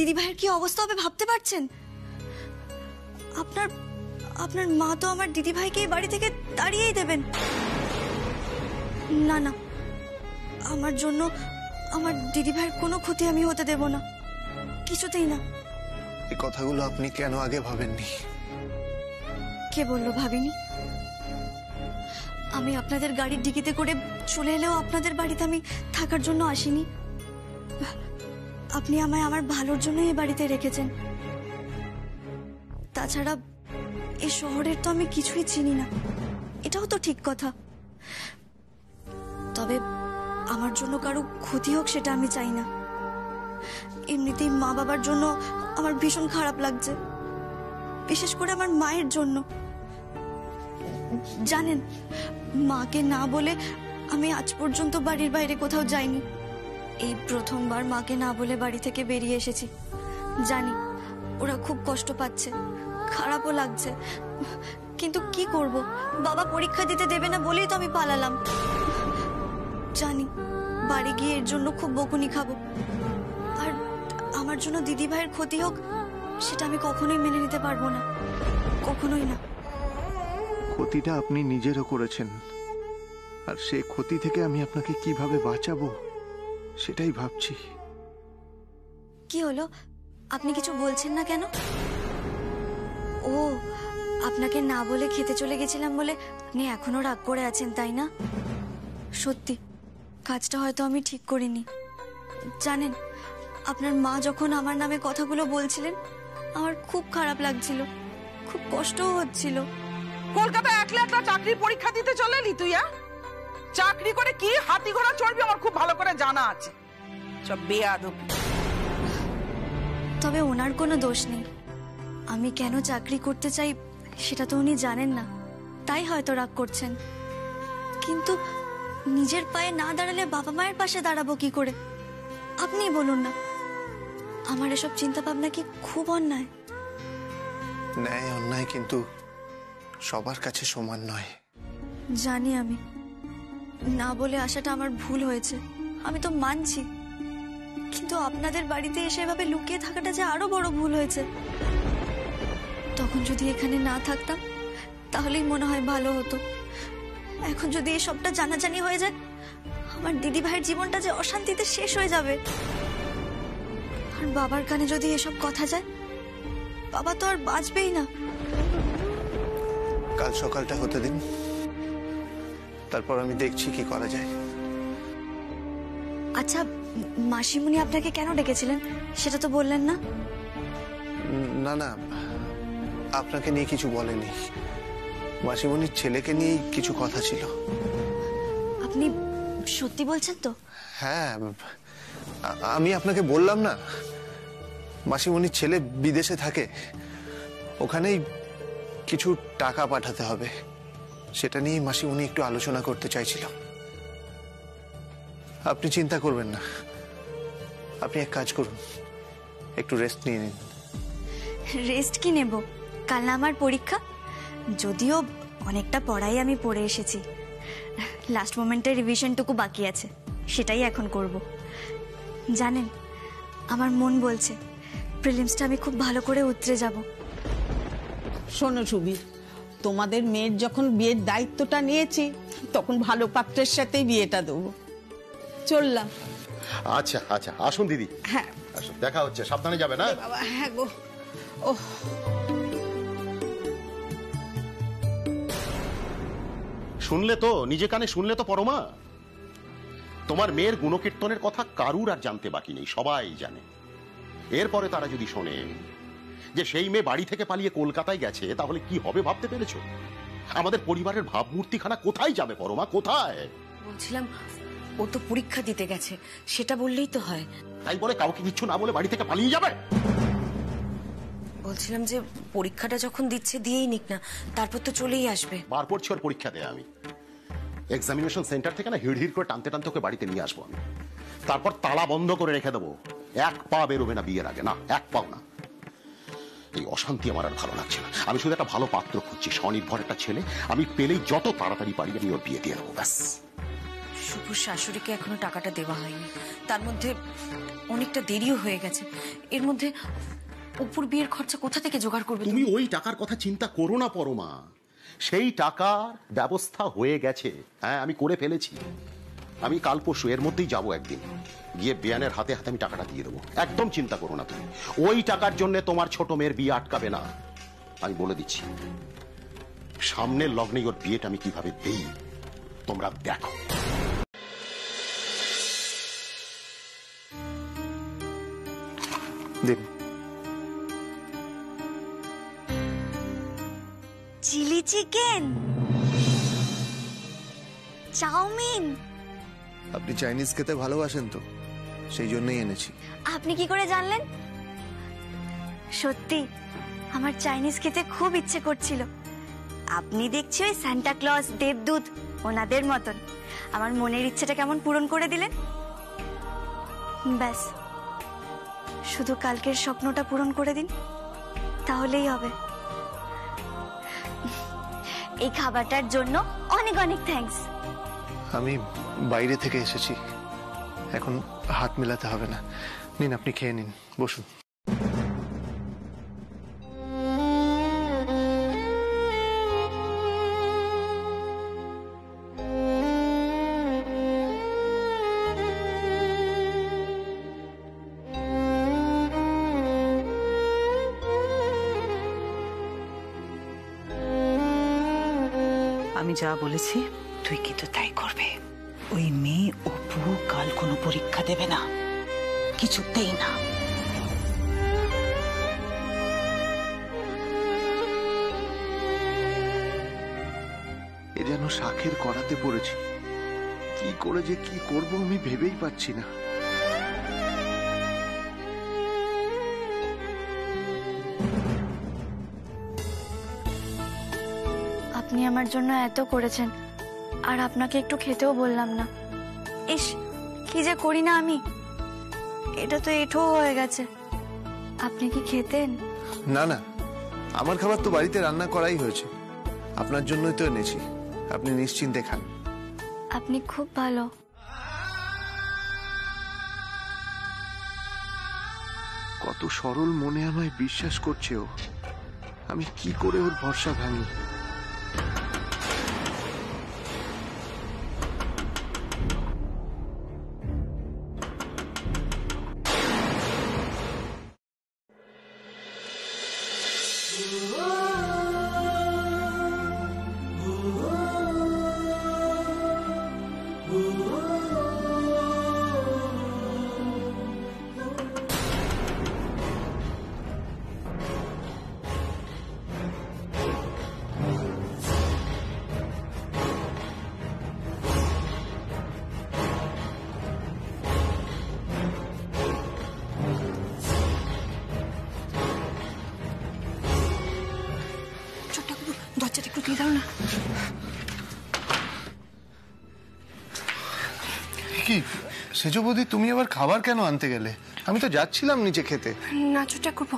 দিদি ভাইয়ের কি অবস্থা হবে ভাবতে পারছেন? আপনার আপনার মা তো আমার দিদি ভাইকে এই বাড়ি থেকে তাড়িয়েই দেবেন। না না, আমার জন্য আমার দিদি ভাইয়ের কোনো ক্ষতি আমি হতে দেব না, কিছুতেই না। এই কথাগুলো আপনি কেন আগে ভাবেননি? কে বললো ভাবিনি? আমি আপনাদের গাড়ির ডিকিতে করে চলে এলেও আপনাদের বাড়িতে আমি থাকার জন্য আসিনি। আপনি আমায় আমার ভালোর জন্য এই বাড়িতে রেখেছেন। তাছাড়া এই শহরের তো আমি কিছুই চিনি না, এটাও তো ঠিক কথা। তবে আমার জন্য কারো ক্ষতি হোক সেটা আমি চাই না। এমনিতেই মা বাবার জন্য আমার ভীষণ খারাপ লাগছে, বিশেষ করে আমার মায়ের জন্য। জানেন, মাকে না বলে আমি আজ পর্যন্ত বাড়ির বাইরে কোথাও যাইনি। এই প্রথমবার মাকে না বলে বাড়ি থেকে বেরিয়ে এসেছি। জানি ওরা খুব কষ্ট পাচ্ছে, খারাপও লাগছে, কিন্তু কি করব, বাবা পরীক্ষা দিতে দেবে না বলেই তো আমি পালালাম। জানি বাড়ি গিয়ে এর জন্য খুব বকুনি খাবো, আর আমার জন্য দিদি ভাইয়ের ক্ষতি হোক সেটা আমি কখনোই মেনে নিতে পারবো না, কখনোই না। ক্ষতিটা আপনি নিজেরও করেছেন, আর সেই ক্ষতি থেকে আমি আপনাকে কিভাবে বাঁচাবো সেটাই ভাবছি। কি হলো, আপনি কিছু বলছেন না কেন? ও, আপনাকে না বলে খেতে চলে গেছিলাম বলে আপনি এখনো রাগ করে আছেন, তাই না? সত্যি কাজটা হয়তো আমি ঠিক করিনি। জানেন, আপনার মা যখন আমার নামে কথাগুলো বলছিলেন আমার খুব খারাপ লাগছিল, খুব কষ্টও হচ্ছিল। কলকাতায় একলা একলা চাকরির পরীক্ষা দিতে চলে এলি তুই? চাকরি করে কি হাতি ঘোড়া চড়বি আমার খুব ভালো করে জানা আছে। সব বেয়াদব। তবে ওনার কোনো দোষ নেই, আমি কেন চাকরি করতে চাই সেটা তো উনি জানেন না, তাই হয়তো রাগ করছেন। কিন্তু নিজের পায়ে না দাঁড়ালে বাবা মায়ের পাশে দাঁড়াবো কি করে? আপনি বলুন না, আমার এসব চিন্তা ভাবনা কি খুব অন্যায়? ন্যায় অন্যায় কিন্তু সবার কাছে সমান নয়। জানি, আমি না বলে আসাটা আমার ভুল হয়েছে, আমি তো মানছি। কিন্তু আপনাদের বাড়িতে এসে এভাবে লুকিয়ে থাকাটা যে আরো বড় ভুল হয়েছে। তখন যদি এখানে না থাকতাম তাহলেই মনে হয় ভালো হতো। এখন যদি এসবটা জানাজানি হয়ে যায়, আমার দিদি ভাইয়ের জীবনটা যে অশান্তিতে শেষ হয়ে যাবে। আর বাবার কানে যদি এসব কথা যায়, বাবা তো আর বাঁচবেই না। কাল সকালটা হতে দিন, তারপর আমি দেখছি কি করা যায়। আচ্ছা, মাসিমুনি আপনাকে কেন ডেকেছিলেন সেটা তো বললেন না? না না, আপনাকে নিয়ে কিছু বলেনি, মাসিমণির ছেলেকে নিয়ে কিছু কথা ছিল। আপনি সত্যি বলছেন তো? হ্যাঁ, আমি আপনাকে বললাম না, মাসিমণির ছেলে বিদেশে থাকে, ওখানেই কিছু টাকা পাঠাতে হবে, সেটা নিয়ে মাসিমণি একটু আলোচনা করতে চাইছিল। আপনি চিন্তা করবেন না, আপনি এক কাজ করুন, একটু রেস্ট নিয়ে নিন। রেস্ট কি নেব, কাল না আমার পরীক্ষা। যদিও অনেকটা পড়াই আমি পড়ে এসেছি, লাস্ট মোমেন্টের রিভিশনটুকু বাকি আছে, সেটাই এখন করব। জানেন, আমার মন বলছে প্রিলিমসটা আমি খুব ভালো করে উতরে যাব। শোনো সুবীর, তোমাদের মেয়ের যখন বিয়ের দায়িত্বটা নিয়েছি তখন ভালো পাত্রের সাথেই বিয়েটা দেবো। চললাম। আচ্ছা আচ্ছা, আসুন দিদি। হ্যাঁ, আসুন, দেখা হচ্ছে, সাবধানে যাবে না। বাবা, হ্যাঁ গো। ওহ, শুনলে তো, নিজে কানে শুনলে তো পরমা, তোমার মেয়ের গুণকীর্তনের কথা কারুর আর জানতে বাকি নেই, সবাই জানে। এরপরে তারা যদি শোনে যে সেই মেয়ে বাড়ি থেকে পালিয়ে কলকাতায় গেছে, তাহলে কি হবে ভাবতে পেরেছো? আমাদের পরিবারের ভাবমূর্তিখানা কোথায় যাবে পরমা, কোথায়? বলছিলাম, ও তো পরীক্ষা দিতে গেছে, সেটা বললেই তো হয়। তাই বলে কাউকে কিচ্ছু না বলে বাড়ি থেকে পালিয়ে যাবে? বলছিলাম যে পরীক্ষাটা যখন দিচ্ছে দিয়েই নিক না, তারপর তো চলেই আসবে। বার পড়ছি ওর পরীক্ষা দেয়, আমি এক্সামিনেশন সেন্টার থেকে না হিড় হিড় করে টানতে টানতে ওকে বাড়িতে নিয়ে আসবো আমি, তারপর তালা বন্ধ করে রেখে দেবো, এক পা বেরোবে না বিয়ের আগে, না এক পাও না। এই অশান্তি আমার আর ভালো লাগছে না, আমি শুধু একটা ভালো পাত্র খুঁজছি, স্বনির্ভর একটা ছেলে আমি পেলেই যত তাড়াতাড়ি পারি আমি ওর বিয়ে দিয়ে দেবো, ব্যাস। শুভর শাশুড়িকে এখনো টাকাটা দেওয়া হয়নি, তার মধ্যে অনেকটা দেরিও হয়ে গেছে। এর মধ্যে অপুর বিয়ের খরচা কোথা থেকে জোগাড় করবে তুমি ওই টাকার কথা চিন্তা করো না পরমা, সেই টাকার ব্যবস্থা হয়ে গেছে। হ্যাঁ, আমি করে ফেলেছি। আমি কাল পরশু এর মধ্যেই যাবো, একদিন গিয়ে বিয়ানের হাতে হাতে আমি টাকাটা দিয়ে দেবো। একদম চিন্তা করো না তুমি। ওই টাকার জন্য তোমার ছোট মেয়ের বিয়ে আটকাবে না, আমি বলে দিচ্ছি। সামনের লগ্নে ওর বিয়েটা আমি কিভাবে দেই তোমরা দেখো। দিন। Chilli chicken, chowmein. আপনি চাইনিজ খেতে ভালোবাসেন তো, সেই জন্যই এনেছি। আপনি কি করে জানলেন? সত্যি আমার চাইনিজ খেতে খুব ইচ্ছে করছিল। আপনি দেখছি ওই সান্টা ক্লজ, দেবদূত ওনাদের মতন আমার মনের ইচ্ছেটা কেমন পূরণ করে দিলেন। ব্যাস, শুধু কালকের স্বপ্নটা পূরণ করে দিন, তাহলেই হবে। এই খাবারটার জন্য অনেক অনেক থ্যাঙ্কস। আমি বাইরে থেকে এসেছি, এখন হাত মেলাতে হবে না। নিন, আপনি খেয়ে নিন, বসুন। আমি যা বলেছি তুই কিন্তু তাই করবে। ওই মেয়ে অপু কাল কোনো পরীক্ষা দেবে না, কিছুতেই না। এ যেন শাখের করাতে পড়েছি, কি করে যে কি করব আমি ভেবেই পাচ্ছি না। আপনি আমার জন্য এত করেছেন, আর আপনাকে একটু খেতেও বললাম না। ইস, কি যে করি না আমি। এটা তো এঁঠো হয়ে গেছে। আপনি কি খেতেন? না না, আমার খাবার তো বাড়িতে রান্না করাই হয়েছে, আপনার জন্যই তো এনেছি। আপনি নিশ্চিন্তে খান। আপনি খুব ভালো। কত সরল মনে আমায় বিশ্বাস করছে ও, আমি কি করে ওর ভরসা ভাঙি। দরজাটা একটু দিয়ে দাও না। কি সেজ বৌদি, তুমি আবার খাবার কেন আনতে গেলে? আমি তো যাচ্ছিলাম নিচে খেতে। না ছোটা করবো,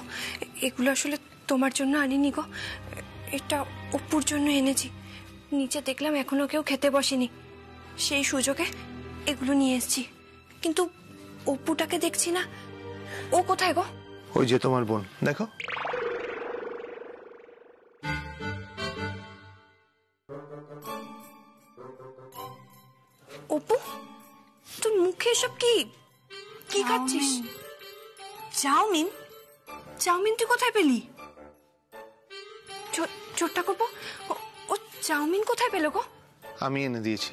এগুলো আসলে তোমার জন্য আনিনি গো, এটা অপুর জন্য এনেছি। নিচে দেখলাম এখনো কেউ খেতে বসেনি, সেই সুযোগে এগুলো নিয়ে এসেছি। কিন্তু অপুটাকে দেখছি না, ও কোথায় গো? ওই যে তোমার বোন, দেখো। অপু, তোর মুখে এসব কি কি খাচ্ছিস? চাউমিন? চাউমিন তুই কোথায় পেলি? ছোট্টা করবো, ও চাউমিন কোথায় পেলো গো? আমি এনে দিয়েছি।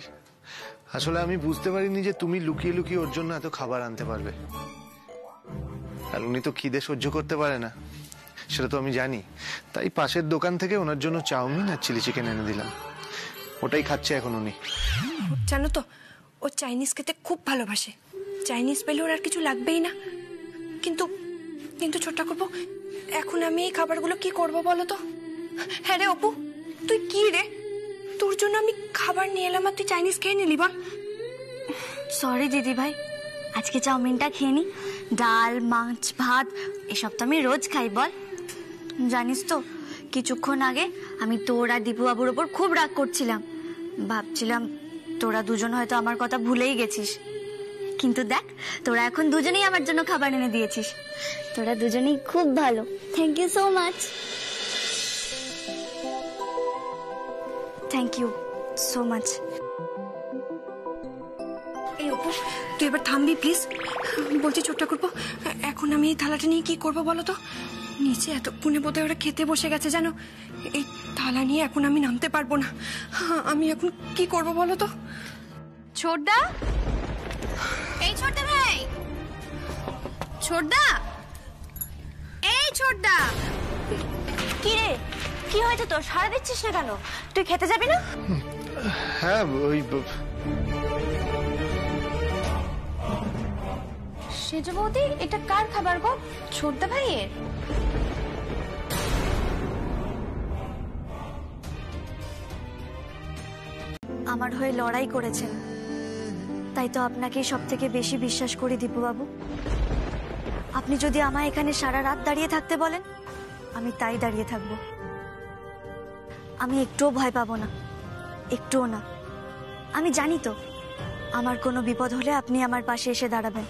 আসলে আমি বুঝতে পারিনি যে তুমি লুকিয়ে লুকিয়ে ওর জন্য এত খাবার আনতে পারবে। আর উনি তো খিদে সহ্য করতে পারে না, সেটা তো আমি জানি। তাই পাশের দোকান থেকে ওনার জন্য চাউমিন আর চিলি চিকেন এনে দিলাম, ওটাই খাচ্ছে এখন উনি। জানো তো, ও চাইনিজ খেতে খুব ভালোবাসে। চাইনিজ পেলে ওর আর কিছু লাগবেই না। কিন্তু কিন্তু ছোট্টা করবো, এখন আমি এই খাবারগুলো কি করব বলো তো? হ্যাঁ রে অপু, তুই কি রে, তোর জন্য আমি খাবার নিয়ে এলাম আর তুই চাইনিজ খেয়ে নিলি? বল। সরি দিদি ভাই, আজকে চাউমিনটা খেয়ে নি। ডাল, মাছ, ভাত এসব তো আমি রোজ খাই বল। জানিস তো, কিছুক্ষণ আগে আমি তোর আর দীপু বাবুর ওপর খুব রাগ করছিলাম। ভাবছিলাম তোরা দুজন হয়তো আমার কথা ভুলেই গেছিস, কিন্তু দেখ তোরা এখন দুজনেই আমার জন্য খাবার এনে দিয়েছিস। তোরা দুজনেই খুব ভালো। Thank you so much. Thank you so much. এই অপু, তুই এবার থামবি প্লিজ। বলছি ছোট্ট করবো, এখন আমি এই থালাটা নিয়ে কি করবো বলো তো? নিচে এতক্ষণে বোধহয় ওরা খেতে বসে গেছে জানো। এই থালা নিয়ে এখন আমি নামতে পারবো না। আমি এখন কি করবো বলো তো? ছোটদা, এই ছোটদা ভাই, ছোটদা, এই ছোটদা। কি রে, কি হয়েছে তোর? সাড়া দিচ্ছিস না কেন? তুই খেতে যাবি না? হ্যাঁ ওই সেজ বৌদি, এটা কার খাবার গো? ছোটদা ভাইয়ের? আমার হয়ে লড়াই করেছেন, তাই তো আপনাকে সব থেকে বেশি বিশ্বাস করি দীপুবাবু। আপনি যদি আমায় এখানে সারা রাত দাঁড়িয়ে থাকতে বলেন, আমি তাই দাঁড়িয়ে থাকবো। আমি একটুও ভয় পাবো না, একটুও না। আমি জানি তো আমার কোনো বিপদ হলে আপনি আমার পাশে এসে দাঁড়াবেন,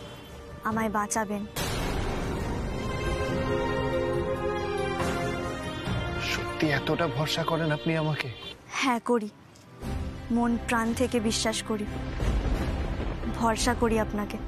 আমায় বাঁচাবেন। সত্যি এতটা ভরসা করেন আপনি আমাকে? হ্যাঁ করি, মন প্রাণ থেকে বিশ্বাস করি, ভরসা করি আপনাকে।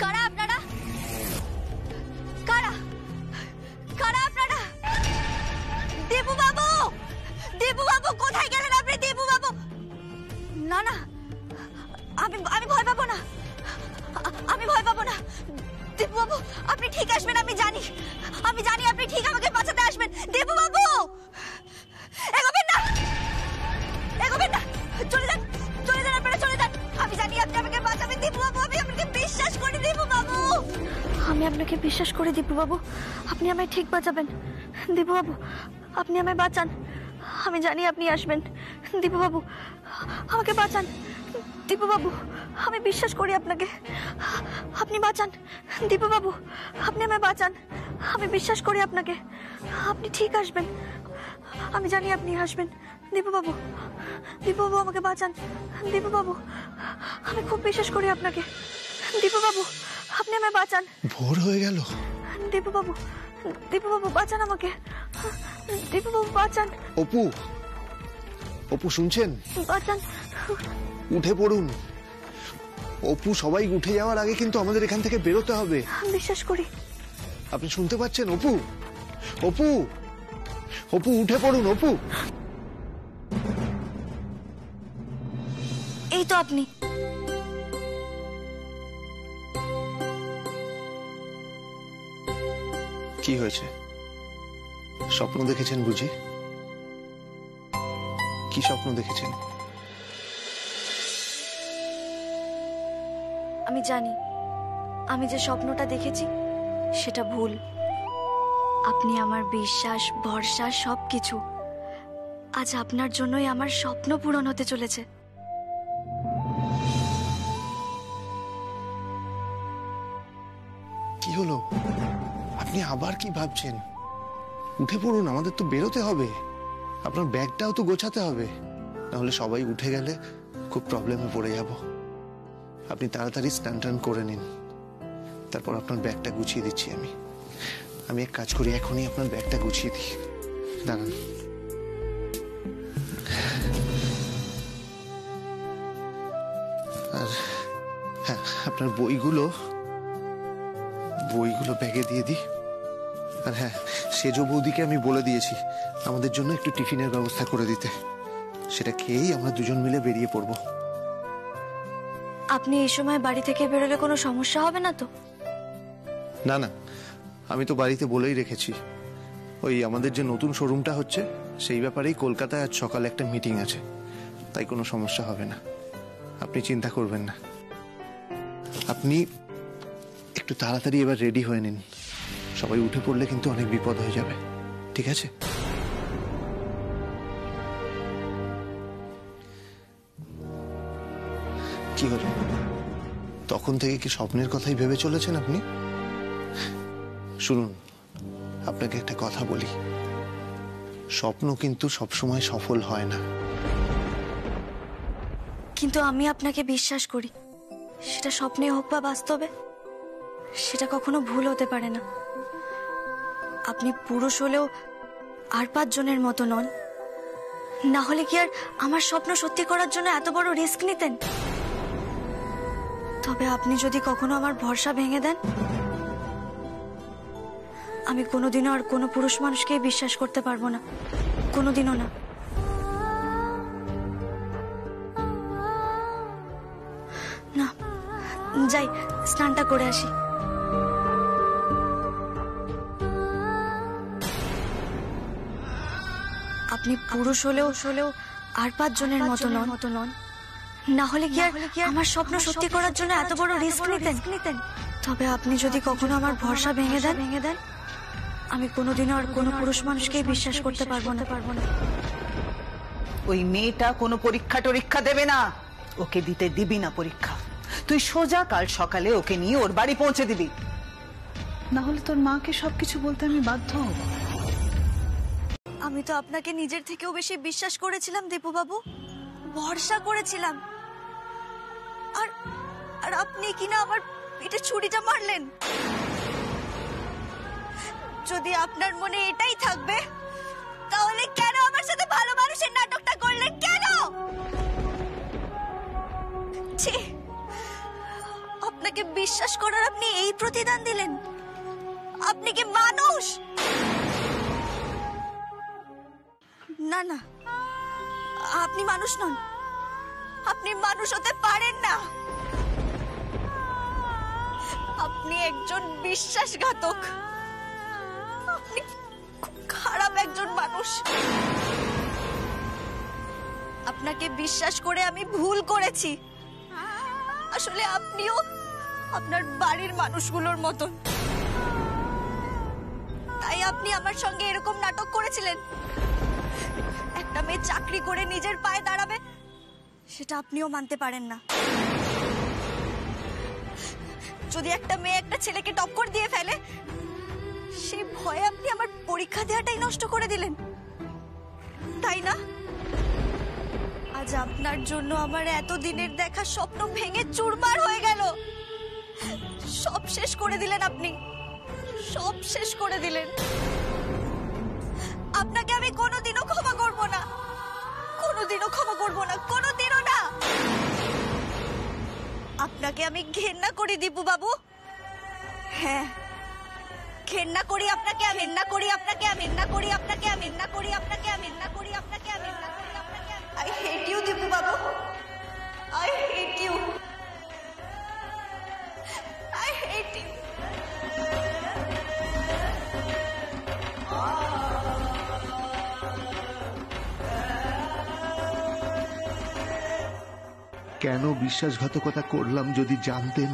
কারা আপনারা? কারা? কারা আপনারা? দেবু বাবু, দেবু বাবু, কোথায় গেলেন আপনি? দেবু বাবু, না না, আমি ভয় পাবো না, আমি ভয় পাবো না। দেবু বাবু, আপনি ঠিক আসবেন, আমি জানি আপনি ঠিক আমাকে বাঁচাতে আসবেন। দেবু বাবু, এগোবেন না, এগোবেন না, চলে যান, চলে যান, আপনারা চলে যান। আমি জানি আপনি আমাকে বাঁচাবেন দীপু বাবু, আমি আপনাকে বিশ্বাস করি দীপু বাবু। আমি আপনাকে বিশ্বাস করি দীপু বাবু, আপনি আমায় ঠিক বাঁচাবেন। দীপু বাবু, আপনি আমায় বাঁচান, আমি জানি আপনি আসবেন। দীপু বাবু, আমাকে বাঁচান। দীপু বাবু, আমি বিশ্বাস করি আপনাকে, আপনি বাঁচান। দীপু বাবু, আপনি আমায় বাঁচান, আমি বিশ্বাস করি আপনাকে, আপনি ঠিক আসবেন, আমি জানি আপনি আসবেন। দীপু বাবু, দীপু বাবু, আমাকে বাঁচান। দীপু বাবু, আমি খুব বিশ্বাস করি আপনাকে। দীপু বাবু, আপনি আমায় বাঁচান। ভোর হয়ে গেল। দীপু বাবু, দীপু বাবু, বাঁচান আমাকে। দীপু বাবু, বাঁচান। অপু, অপু শুনছেন? বাঁচান। উঠে পড়ুন অপু, সবাই উঠে যাওয়ার আগে কিন্তু আমাদের এখান থেকে বেরোতে হবে। বিশ্বাস করি। আপনি শুনতে পাচ্ছেন? অপু, অপু, অপু, উঠে পড়ুন অপু। এই তো আপনি। কি হয়েছে? স্বপ্ন দেখেছেন বুঝি? কি স্বপ্ন দেখেছেন? আমি জানি আমি যে স্বপ্নটা দেখেছি সেটা ভুল। আপনি আমার বিশ্বাস, ভরসা, সবকিছু। আজ আপনার জন্যই আমার স্বপ্ন পূরণ হতে চলেছে। কি হলো? আপনি আবার কি ভাবছেন? উঠে পড়ুন, আমাদের তো বেরোতে হবে। আপনার ব্যাগটাও তো গোছাতে হবে, নাহলে সবাই উঠে গেলে খুব প্রবলেমে পড়ে যাব। আপনি তাড়াতাড়ি স্নান টান করে নিন, তারপর আপনার ব্যাগটা গুছিয়ে দিচ্ছি আমি এক কাজ করি, এখনই আপনার ব্যাগটা গুছিয়ে দিই। দাঁড়ান। আর হ্যাঁ, আপনার বইগুলো ব্যাগে দিয়ে দিই। আর হ্যাঁ, সেজ বৌদিকে আমি বলে দিয়েছি আমাদের জন্য একটু টিফিনের ব্যবস্থা করে দিতে। সেটা খেয়েই আমরা দুজন মিলে বেরিয়ে পড়বো। আপনি এই সময় বাড়ি থেকে বেরোলে কোনো সমস্যা হবে না তো? না না, আমি তো বাড়িতে বলেই রেখেছি, ওই আমাদের যে নতুন শোরুমটা হচ্ছে সেই ব্যাপারেই কলকাতায় আজ সকালে একটা মিটিং আছে, তাই কোনো সমস্যা হবে না, আপনি চিন্তা করবেন না। আপনি একটু তাড়াতাড়ি এবার রেডি হয়ে নিন, সবাই উঠে পড়লে কিন্তু অনেক বিপদ হয়ে যাবে, ঠিক আছে? কি হলো, তখন থেকে কি স্বপ্নের কথাই ভেবে চলেছেন আপনি? শুনুন, আপনাকে একটা কথা বলি, স্বপ্ন কিন্তু সবসময় সফল হয় না। কিন্তু আমি আপনাকে বিশ্বাস করি, সেটা স্বপ্নে হোক বা বাস্তবে, সেটা কখনো ভুল হতে পারে না। আপনি পুরুষ হলেও আর 5 জনের মতো নন, না হলে কি আর আমার স্বপ্ন সত্যি করার জন্য এত বড় রিস্ক নিতেন? তবে আপনি যদি কখনো আমার ভরসা ভেঙে দেন, আমি কোনোদিনও আর কোনো পুরুষ মানুষকেই বিশ্বাস করতে পারবো না, কোনোদিনও না। না, যাই স্নানটা করে আসি। আপনি পুরুষ হলেও আর 5 জনের মতো নন, না হলে কি আর আমার স্বপ্ন সত্যি করার জন্য এত বড় রিস্ক নিতেন? তবে আপনি যদি কখনো আমার ভরসা ভেঙে দেন, আমি কোনোদিনও আর কোনো পুরুষ মানুষকেই বিশ্বাস করতে পারবো না। ওই মেয়েটা কোনো পরীক্ষা দেবে না, ওকে দিতে দিবি না পরীক্ষা। তুই সোজা কাল সকালে ওকে নিয়ে ওর বাড়ি পৌঁছে দিবি, না হলে তোর মাকে সবকিছু বলতে আমি বাধ্য হব। আমি তো আপনাকে নিজের থেকেও বেশি বিশ্বাস করেছিলাম দীপুবাবু, ভরসা করেছিলাম, আর আপনি কিনা আমার পিঠে ছুরিটা মারলেন। যদি আপনার মনে এটাই থাকবে, তাহলে কেন আমার সাথে ভালো মানুষের নাটকটা করলেন? কেন? ছি, আপনাকে বিশ্বাস করার আপনি এই প্রতিদান দিলেন? আপনি কি মানুষ? না না, আপনি মানুষ নন, আপনি মানুষ হতে পারেন না। আপনি একজন বিশ্বাসঘাতক, আপনি খুব খারাপ একজন মানুষ। আপনাকে বিশ্বাস করে আমি ভুল করেছি। আসলে আপনিও আপনার বাড়ির মানুষগুলোর মতন, তাই আপনি আমার সঙ্গে এরকম নাটক করেছিলেন। একটা মেয়ে চাকরি করে নিজের পায়ে দাঁড়াবে, সেটা আপনিও মানতে পারেন না। যদি একটা মেয়ে একটা ছেলেকে টক্কর দিয়ে ফেলে, সেই ভয়ে আপনি আমার পরীক্ষা দেওয়াটাই নষ্ট করে দিলেন, তাই না? আজ আপনার জন্য আমার এতদিনের দেখা স্বপ্ন ভেঙে চুরমার হয়ে গেল। সব শেষ করে দিলেন আপনি, সব শেষ করে দিলেন। আপনাকে আমি কোনোদিনও ক্ষমা করব না, কোনোদিনও ক্ষমা করব না, কোনোদিনও না। আপনাকে আমি ঘেন্না করি দীপুবাবু, হ্যাঁ ঘেন্না করি আপনাকে, আমি ঘেন্না করি আপনাকে, আমি ঘেন্না করি আপনাকে, আমি ঘেন্না করি আপনাকে, আমি ঘেন্না করি আপনাকে, আমি ঘেন্না করি আপনাকে। I hate you দীপুবাবু, I hate you, I hate you. কেন বিশ্বাসঘাতকতা করলাম যদি জানতেন?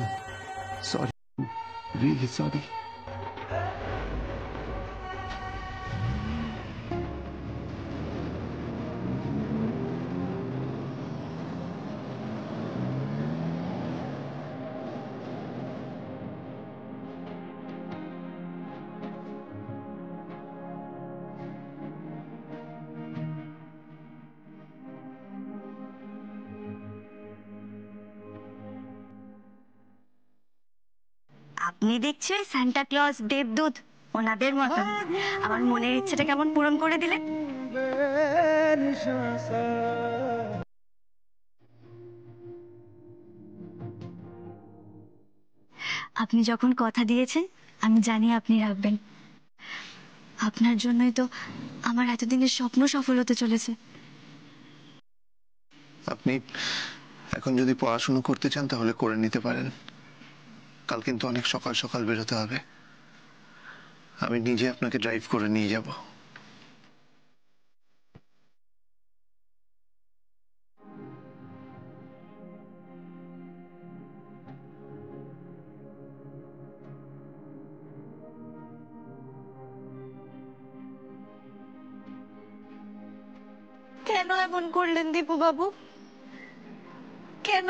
Sorry, really sorry. আপনি দেখছি ওই সান্টা ক্লজ দেবদূত ওনাদের মতন আমার মনের ইচ্ছেটা কেমন পূরণ করে দিলেন। আপনি যখন কথা দিয়েছেন, আমি জানি আপনি রাখবেন। আপনার জন্যই তো আমার এতদিনের স্বপ্ন সফল হতে চলেছে। আপনি এখন যদি পড়াশুনো করতে চান তাহলে করে নিতে পারেন, কাল কিন্তু অনেক সকাল সকাল বেরোতে হবে। আমি নিজে আপনাকে ড্রাইভ করে নিয়ে যাব। কেন এমন করলেন দীপু বাবু? কেন?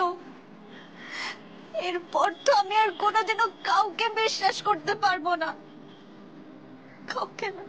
এরপর তো আমি আর কোনোদিনও কাউকে বিশ্বাস করতে পারবো না, কাউকে না।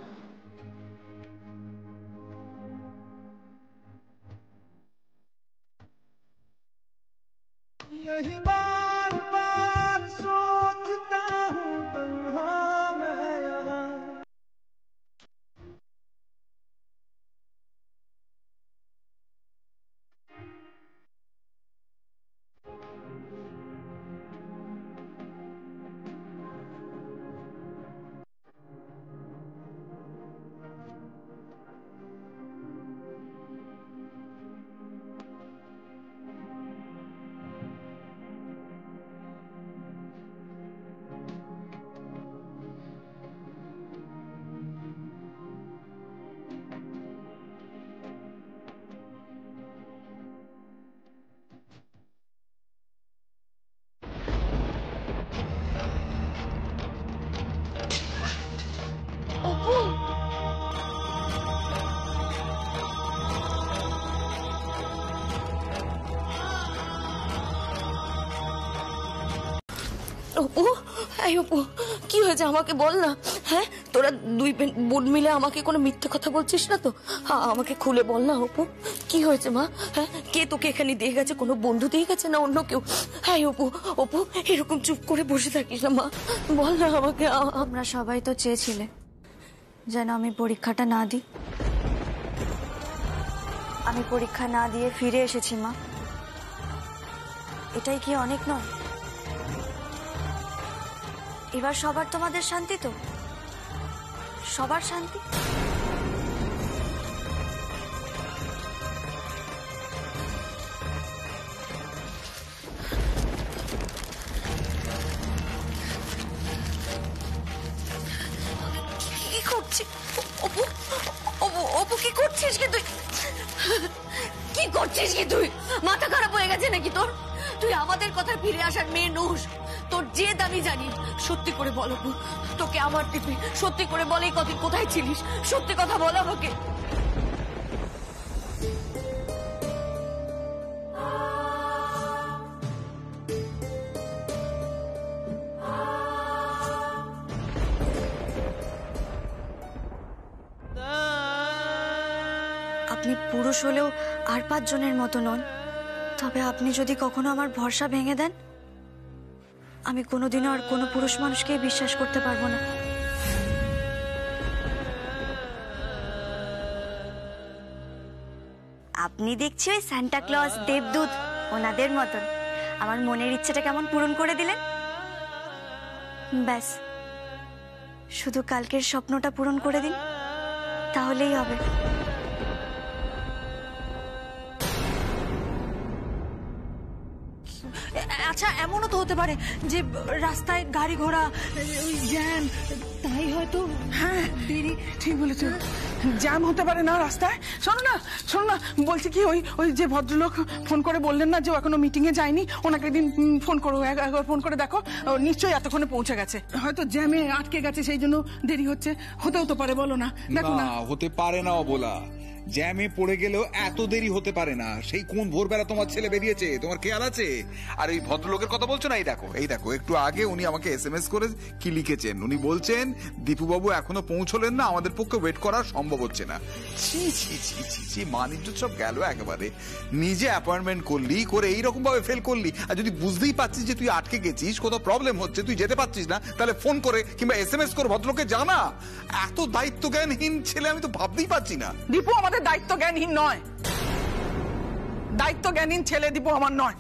অপু, এই অপু, কি হয়েছে আমাকে বল না। হ্যাঁ, তোরা দুই বোন মিলে আমাকে কোনো মিথ্যে কথা বলছিস না তো? আমাকে খুলে বল না অপু, কি হয়েছে মা? হ্যাঁ, কে তোকে এখানে দিয়ে গেছে? কোনো বন্ধু দিয়ে গেছে না অন্য কেউ? হ্যাঁ অপু, অপু এরকম চুপ করে বসে থাকিস না মা, বল না আমাকে। আমরা সবাই তো চেয়েছিলে যেন আমি পরীক্ষাটা না দিই। আমি পরীক্ষা না দিয়ে ফিরে এসেছি মা, এটাই কি অনেক নয়? এবার সবার তোমাদের শান্তি তো? সবার শান্তি? কি করছিস অপু? অপু, অপু কি করছিস কি তুই? কি করছিস কি তুই? মাথা খারাপ হয়ে গেছে নাকি তোর? তুই আমাদের কথা ফিরে আসার মেয়ে নোস, তোর জেদ আমি জানি। সত্যি করে বল অপু, তোকে আমার টিপি সত্যি করে বল, এই কদিন কোথায় ছিলিস? সত্যি কথা বল আমাকে। আপনি পুরুষ হলেও আর 5 জনের মতো নন, তবে আপনি যদি কখনো আমার ভরসা ভেঙে দেন, আমি কোনোদিনও আর কোনো পুরুষ মানুষকে বিশ্বাস করতে পারবো না। আপনি দেখছি ওই সান্টা ক্লজ, দেবদূত ওনাদের মতন আমার মনের ইচ্ছেটা কেমন পূরণ করে দিলেন। ব্যাস, শুধু কালকের স্বপ্নটা পূরণ করে দিন, তাহলেই হবে। আচ্ছা, এমনও তো হতে পারে যে রাস্তায় গাড়ি ঘোড়া, জ্যাম, তাই হয়তো। হ্যাঁ, দেরি, ঠিক বলেছ, জ্যাম হতে পারে না রাস্তায়। শোনো না, শোনো না, বলছি কি, ওই ওই যে ভদ্রলোক ফোন করে বললেন না যে ও এখনো মিটিং এ যায়নি, ওনাকে একদিন ফোন করো, একবার ফোন করে দেখো, ও নিশ্চয়ই এতক্ষণে পৌঁছে গেছে। হয়তো জ্যামে আটকে গেছে, সেই জন্য দেরি হচ্ছে। হতেও তো পারে, বলো না, দেখো না। হতে পারে না বলা, জ্যামে পড়ে গেলেও এত দেরি হতে পারে না। সেই কোন ভোরবেলা তোমার ছেলে বেরিয়েছে, তোমার খেয়াল আছে? আর এই ভদ্রলোকের কথা বলছো না, এই দেখো, এই দেখো, একটু আগে উনি আমাকে SMS করে কি লিখেছেন। উনি বলছেন দীপুবাবু এখনো পৌঁছলেন না, আমাদের পক্ষে ওয়েট করা সম্ভব হচ্ছে না। ছি ছি ছি ছি ছি, মানিজ্য সব গেল একেবারে। নিজে অ্যাপয়েন্টমেন্ট করলি, করে এইরকম ভাবে ফেল করলি। আর যদি বুঝতেই পারছিস যে তুই আটকে গেছিস, কোথাও প্রবলেম হচ্ছে, তুই যেতে পারছিস না, তাহলে ফোন করে কিংবা SMS করে ভদ্রলোককে জানা। এত দায়িত্ব জ্ঞানহীন ছেলে আমি তো ভাবতেই পারছি না। দীপু আমাদের দায়িত্ব জ্ঞানহীন নয়, দায়িত্ব জ্ঞানহীন ছেলে দীপু আমার নয়।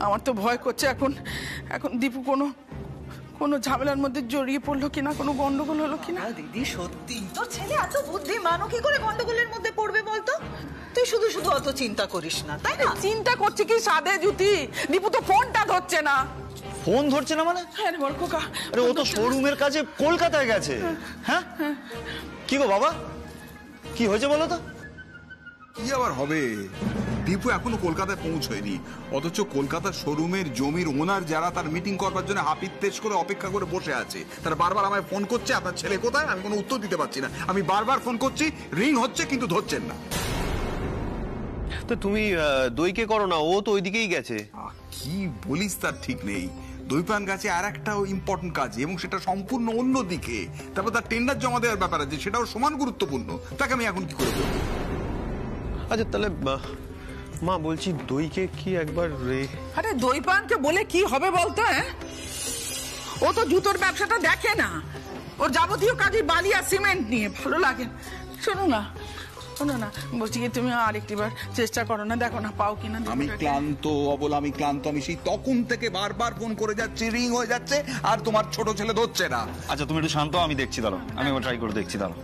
আমার তো ভয় করছে এখন, এখন দীপু কোনো ঝামেলার মধ্যে জড়িয়ে পড়লো কিনা, কোনো গন্ডগোল হলো কিনা। দিদি সত্যি তোর ছেলে এত বুদ্ধিমান, ও কি করে গন্ডগোলের মধ্যে পড়বে বলতো? তুই শুধু শুধু অত চিন্তা করিস না, তাই না? চিন্তা করছি কি সাদে জুতি, দীপু তো ফোনটা ধরছে না। ফোন ধরছে না মানে? হ্যাঁ বল খোকা, আরে ও তো শোরুমের কাছে কলকাতায় গেছে। হ্যাঁ, কি গো বাবা, কি হয়েছে বলো তো? কি আবার হবে? দীপু এখনো কলকাতায় পৌঁছয়নি, অথচ কলকাতার শোরুমের জমির ওনার যারা তার মিটিং করবার জন্য হাপিত্তেশ করে অপেক্ষা করে বসে আছে, তারা বারবার আমায় ফোন করছে, আপনার ছেলে কোথায়? আমি কোনো উত্তর দিতে পারছি না। আমি বারবার ফোন করছি, রিং হচ্ছে কিন্তু ধরছেন না। তো তুমি দইকে করো না, ও তো ওইদিকেই গেছে। কি বলিস তার ঠিক নেই। দইপান গাছে আর একটা ইম্পর্টেন্ট কাজ, এবং সেটা সম্পূর্ণ অন্য দিকে। তারপর তার টেন্ডার জমা দেওয়ার ব্যাপার আছে, সেটাও সমান গুরুত্বপূর্ণ। তাকে আমি এখন কি করে বলবো? আচ্ছা তাহলে মা বলছি দইকে কি একবার আরে দইপানকে বলে কি হবে বলতো? ও তো জুতোর ব্যবসাটা দেখে না, ওর যাবতীয় কাজে বালি আর সিমেন্ট নিয়ে ভালো লাগে। শোনো না বলছি কি তুমি আরেকটিবার চেষ্টা করো না, দেখো না পাও কিনা। আমি ক্লান্ত অবল, আমি ক্লান্ত। আমি সেই তখন থেকে বারবার ফোন করে যাচ্ছি, রিং হয়ে যাচ্ছে, আর তোমার ছোট ছেলে ধরছে না। আচ্ছা তুমি একটু শান্ত, আমি দেখছি, দাঁড়াও, আমি একবার ট্রাই করে দেখছি, দাঁড়াও।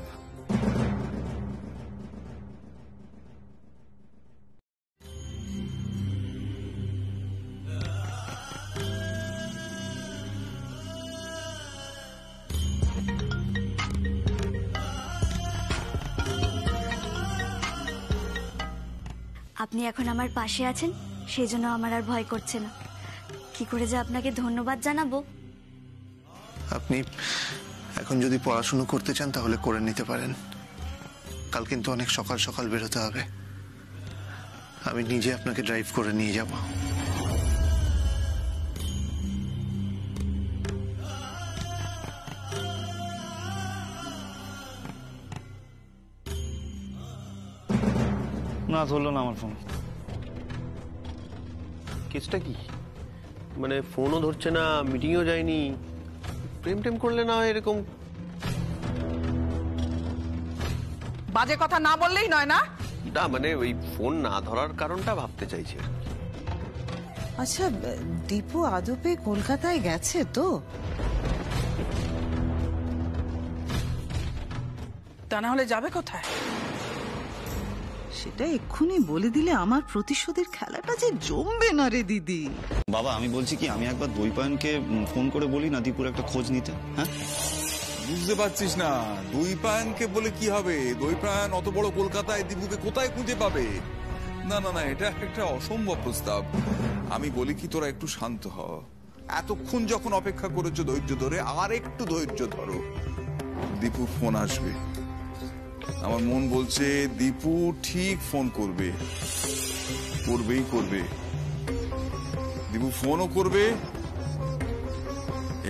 আপনি এখন আমার পাশে আছেন, সেই জন্য আমার আর ভয় করছে না। কি করে যে আপনাকে ধন্যবাদ জানাবো। আপনি এখন যদি পড়াশুনো করতে চান তাহলে করে নিতে পারেন। কাল কিন্তু অনেক সকাল সকাল বেরোতে হবে। আমি নিজে আপনাকে ড্রাইভ করে নিয়ে যাব। না ধরলো না আমার ফোন। কেসটা কি? মানে ফোনও ধরছে না, মিটিংও যায়নি, প্রেম টেম করলে না এরকম। বাজে কথা না বললেই নয় না। না মানে ওই ফোন না ধরার কারণটা ভাবতে চাইছে। আচ্ছা দীপু আদপে কলকাতায় গেছে তো? তা না হলে যাবে কোথায়? সেটা এক্ষুনি বলে দিলে আমার প্রতিশোধের খেলাটা যে জমবে না রে দিদি। বাবা আমি বলছি কি, আমি একবার দইপায়নকে ফোন করে বলি না দীপুর একটা খোঁজ নিতে। হ্যাঁ বুঝতে পারছিস না, দইপায়নকে বলে কি হবে? দইপায়ন অত বড় কলকাতায় দীপুকে কোথায় খুঁজে পাবে? না না না, এটা একটা অসম্ভব প্রস্তাব। আমি বলি কি, তোরা একটু শান্ত হ। এতক্ষণ যখন অপেক্ষা করেছো ধৈর্য ধরে, আর একটু ধৈর্য ধরো। দীপুর ফোন আসবে, আমার মন বলছে দীপু ঠিক ফোন করবে, করবেই করবে। দীপু ফোনও করবে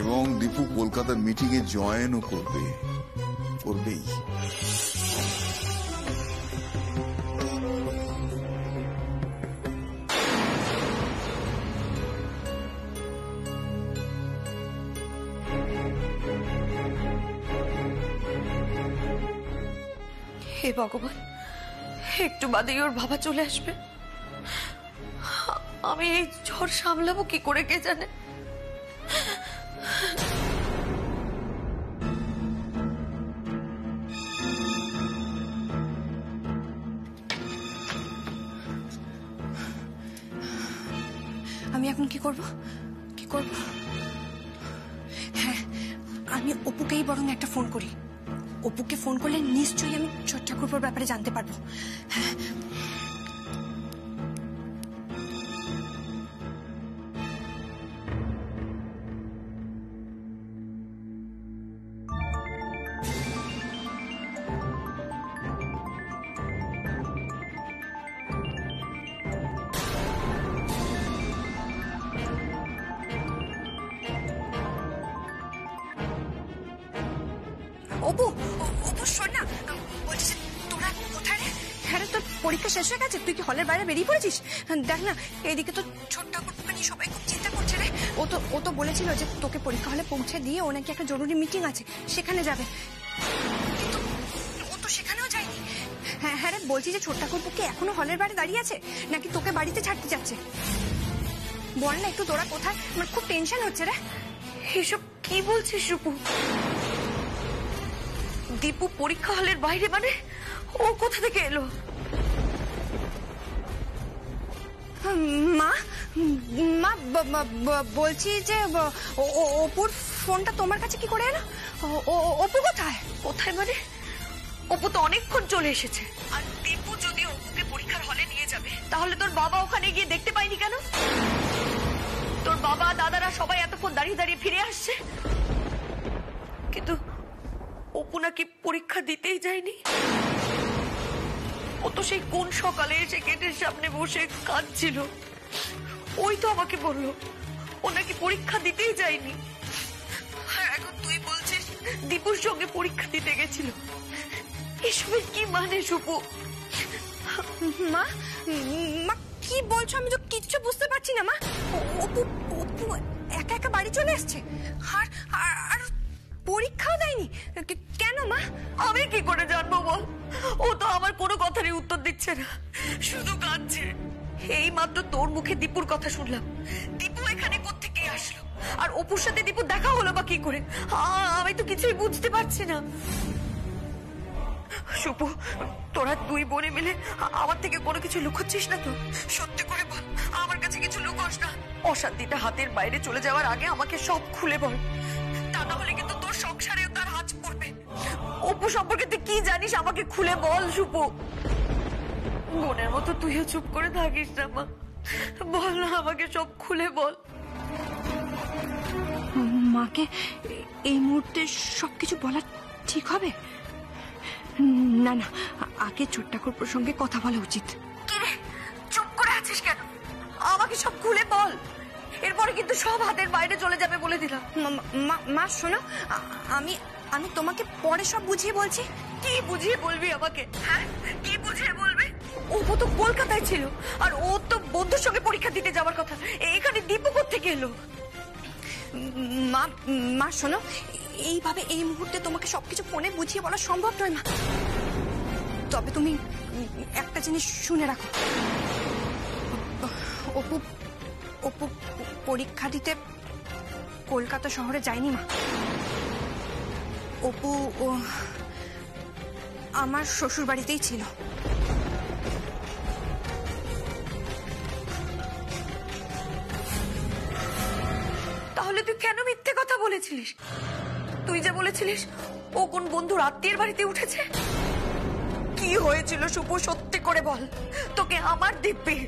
এবং দীপু কলকাতার মিটিং এ জয়েনও করবে, করবেই। হে ভগবান, একটু বাদেই ওর বাবা চলে আসবে। আমি এই ঝড় সামলাবো কি করে কে জানে। আমি এখন কি করব? হ্যাঁ, আমি অপুকেই বরং একটা ফোন করি। অপুকে ফোন করলে নিশ্চয়ই আমি ছোট ঠাকুরপোর ব্যাপারে জানতে পারবো। হ্যাঁ অপু, শোন না, বলছি তোরা কোথায় রে? হ্যাঁ রে, তোর পরীক্ষা শেষ হয়ে গেছে, তুই কি হলের বাইরে বেরিয়ে পড়েছিস? দেখ না, এইদিকে তো ছোট ঠাকুরপো নিয়ে সবাই খুব চিন্তা করছে রে। ও তো বলেছিল যে তোকে পরীক্ষা হলে পৌঁছে দিয়ে ও নাকি একটা জরুরি মিটিং আছে, সেখানে যাবে। কিন্তু ও তো সেখানেও যায়নি। হ্যাঁ রে, বলছি যে ছোট ঠাকুরপো কি এখনো হলের বাইরে দাঁড়িয়ে আছে, নাকি তোকে বাড়িতে ছাড়তে যাচ্ছে? বল না একটু, তোরা কোথায়? আমার খুব টেনশন হচ্ছে রে। এসব কি বলছিস রূপু? দীপু পরীক্ষা হলের বাইরে মানে ও কোথা থেকে এলো? মা বলছি যে অপুর ফোনটা তোমার কাছে কি করে এলো? অপু কোথায়? মানে অপু তো অনেকক্ষণ চলে এসেছে। আর দীপু যদি অপুকে পরীক্ষার হলে নিয়ে যাবে তাহলে তোর বাবা ওখানে গিয়ে দেখতে পাইনি কেন? তোর বাবা দাদারা সবাই এতক্ষণ দাঁড়িয়ে দাঁড়িয়ে ফিরে আসছে, কিন্তু অপু নাকি পরীক্ষা দিতেই যায়নি। ও তো সেই কোন সকালে এসে গেটের সামনে বসে কাঁদছিল, ওই তো আমাকে বললো ও নাকি পরীক্ষা দিতেই যায়নি। আর এখন তুই বলছিস দীপুর সঙ্গে পরীক্ষা দিতে গেছিল। এসবের কি মানে শুভু? মা মা কি বলছো? আমি তো কিচ্ছু বুঝতে পারছি না মা। অপু অপু একা একা বাড়ি চলে আসছে আর আর পরীক্ষাও দেয়নি কেন মা? আমি কি করে জানবো বল? ও তো আমার কোনো কথারই উত্তর দিচ্ছে না, শুধু কাঁদছে। এই মাত্র তোর মুখে দীপুর কথা শুনলাম। দীপু এখানে কোত্থেকে আসলো? আর অপুর সাথে দীপুর দেখা হলো বা কি করে? আমি তো কিছুই বুঝতে পারছি না। শুভু, তোরা দুই বোনে মিলে আমার থেকে কোনো কিছু লুকোচ্ছিস না তো? সত্যি করে বল, আমার কাছে কিছু লুকোস না। অশান্তিটা হাতের বাইরে চলে যাওয়ার আগে আমাকে সব খুলে বল, তা না হলে কিন্তু তোর সংসারেও তার হাত পড়বে। অপু সম্পর্কে তুই কি জানিস আমাকে খুলে বল শুভু। বোনের মতো তুইও চুপ করে থাকিস না মা, বল না আমাকে সব খুলে বল। মাকে এই মুহূর্তে সবকিছু বলা ঠিক হবে না? না, আগে ছোট ঠাকুর প্রসঙ্গে কথা বলা উচিত। কি রে, চুপ করে আছিস কেন? আমাকে সব খুলে বল, এরপরে কিন্তু সব হাতের বাইরে চলে যাবে বলে দিলাম। মা শোনো, আমি আমি তোমাকে পরে সব বুঝিয়ে বলছি। কি বুঝিয়ে বলবি আমাকে? হ্যাঁ, কি বুঝিয়ে বলবি? ও তো কলকাতায় ছিল, আর ও তো বন্ধুর সঙ্গে পরীক্ষা দিতে যাওয়ার কথা। এখানে দীপু কোত্থেকে এলো? মা মা শোনো, এইভাবে এই মুহূর্তে তোমাকে সবকিছু ফোনে বুঝিয়ে বলা সম্ভব নয় মা। তবে তুমি একটা জিনিস শুনে রাখো, অপু অপু পরীক্ষা দিতে কলকাতা শহরে যায়নি মা। অপু ও আমার শ্বশুর বাড়িতেই ছিল। তাহলে তুই কেন মিথ্যে কথা বলেছিলিস? তুই যে বলেছিলিস ও কোন বন্ধুর আত্মীয়ের বাড়িতে উঠেছে। কি হয়েছিল শুভ, সত্যি করে বল। তোকে আমার দিব্যি